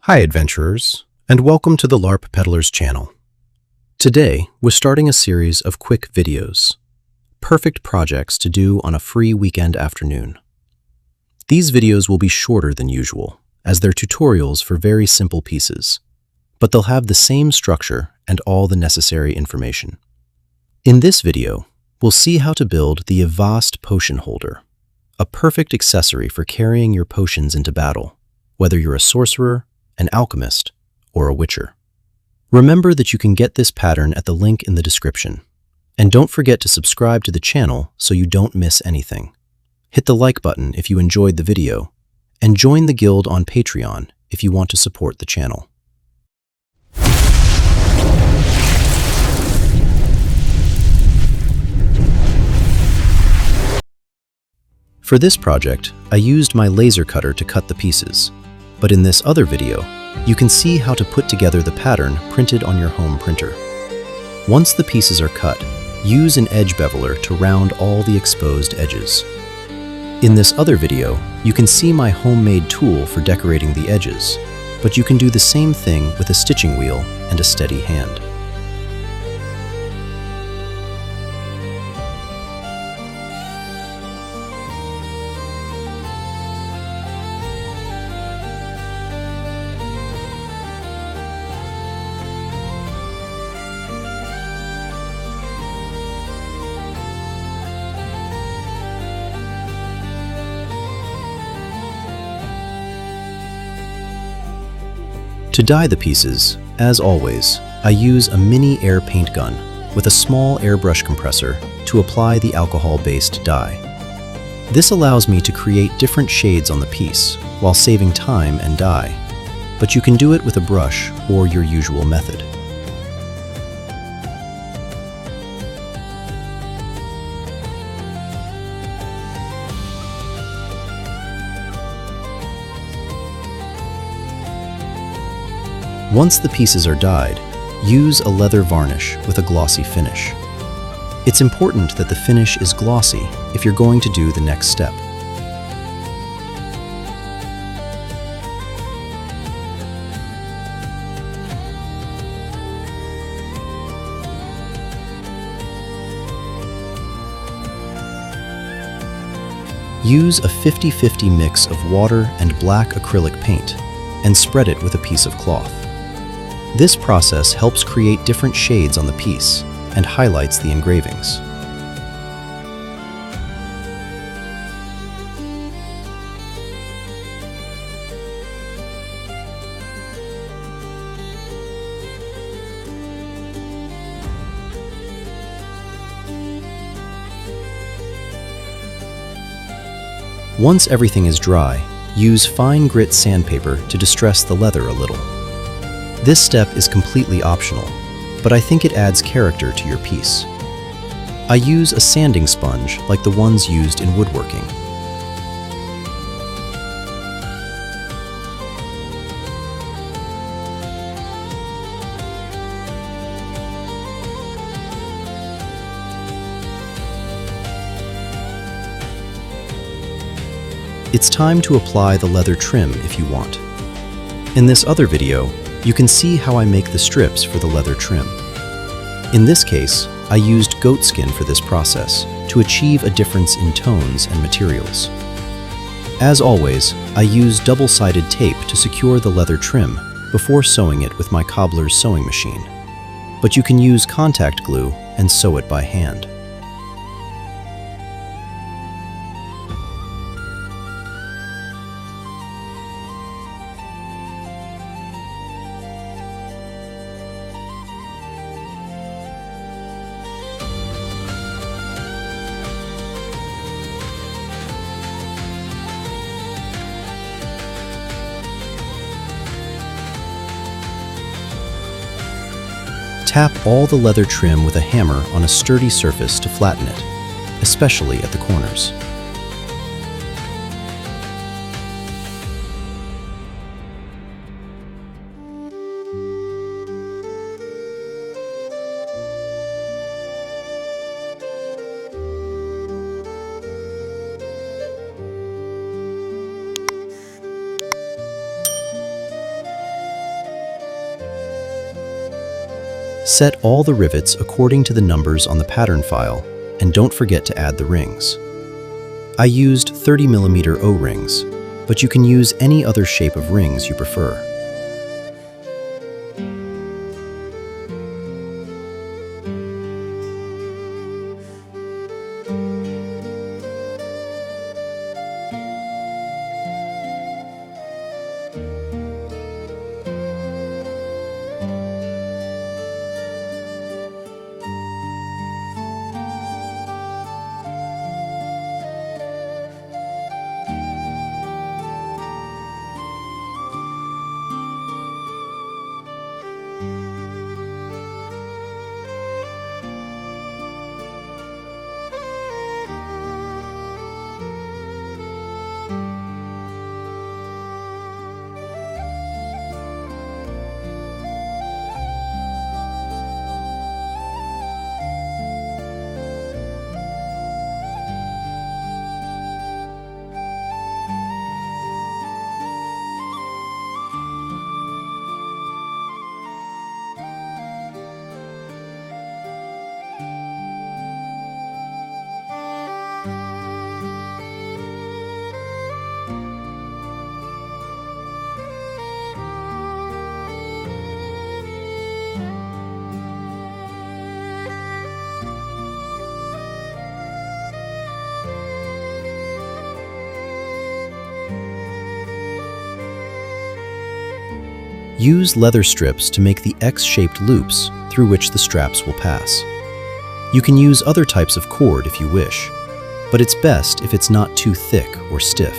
Hi adventurers, and welcome to the LARP Peddlers channel. Today, we're starting a series of quick videos, perfect projects to do on a free weekend afternoon. These videos will be shorter than usual, as they're tutorials for very simple pieces, but they'll have the same structure and all the necessary information. In this video, we'll see how to build the Ivast Potion Holder, a perfect accessory for carrying your potions into battle, whether you're a sorcerer, an alchemist, or a witcher. Remember that you can get this pattern at the link in the description. And don't forget to subscribe to the channel so you don't miss anything. Hit the like button if you enjoyed the video, and join the guild on Patreon if you want to support the channel. For this project, I used my laser cutter to cut the pieces. But in this other video, you can see how to put together the pattern printed on your home printer. Once the pieces are cut, use an edge beveler to round all the exposed edges. In this other video, you can see my homemade tool for decorating the edges, but you can do the same thing with a stitching wheel and a steady hand. To dye the pieces, as always, I use a mini air paint gun with a small airbrush compressor to apply the alcohol-based dye. This allows me to create different shades on the piece while saving time and dye, but you can do it with a brush or your usual method. Once the pieces are dyed, use a leather varnish with a glossy finish. It's important that the finish is glossy if you're going to do the next step. Use a 50-50 mix of water and black acrylic paint and spread it with a piece of cloth. This process helps create different shades on the piece and highlights the engravings. Once everything is dry, use fine grit sandpaper to distress the leather a little. This step is completely optional, but I think it adds character to your piece. I use a sanding sponge like the ones used in woodworking. It's time to apply the leather trim if you want. In this other video, you can see how I make the strips for the leather trim. In this case, I used goat skin for this process to achieve a difference in tones and materials. As always, I use double-sided tape to secure the leather trim before sewing it with my cobbler's sewing machine. But you can use contact glue and sew it by hand. Tap all the leather trim with a hammer on a sturdy surface to flatten it, especially at the corners. Set all the rivets according to the numbers on the pattern file, and don't forget to add the rings. I used 30mm O-rings, but you can use any other shape of rings you prefer. Use leather strips to make the X-shaped loops through which the straps will pass. You can use other types of cord if you wish, but it's best if it's not too thick or stiff.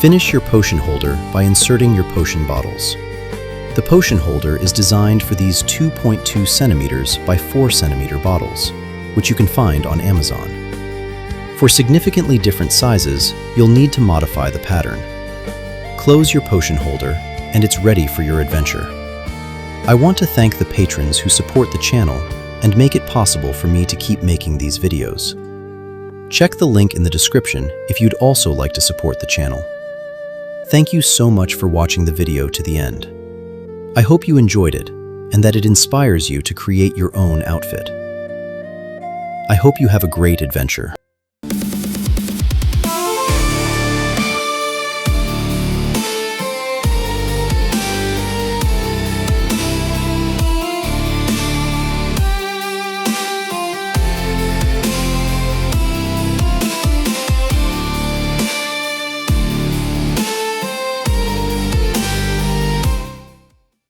Finish your potion holder by inserting your potion bottles. The potion holder is designed for these 2.2 centimeters by 4 centimeter bottles, which you can find on Amazon. For significantly different sizes, you'll need to modify the pattern. Close your potion holder, and it's ready for your adventure. I want to thank the patrons who support the channel and make it possible for me to keep making these videos. Check the link in the description if you'd also like to support the channel. Thank you so much for watching the video to the end. I hope you enjoyed it and that it inspires you to create your own outfit. I hope you have a great adventure.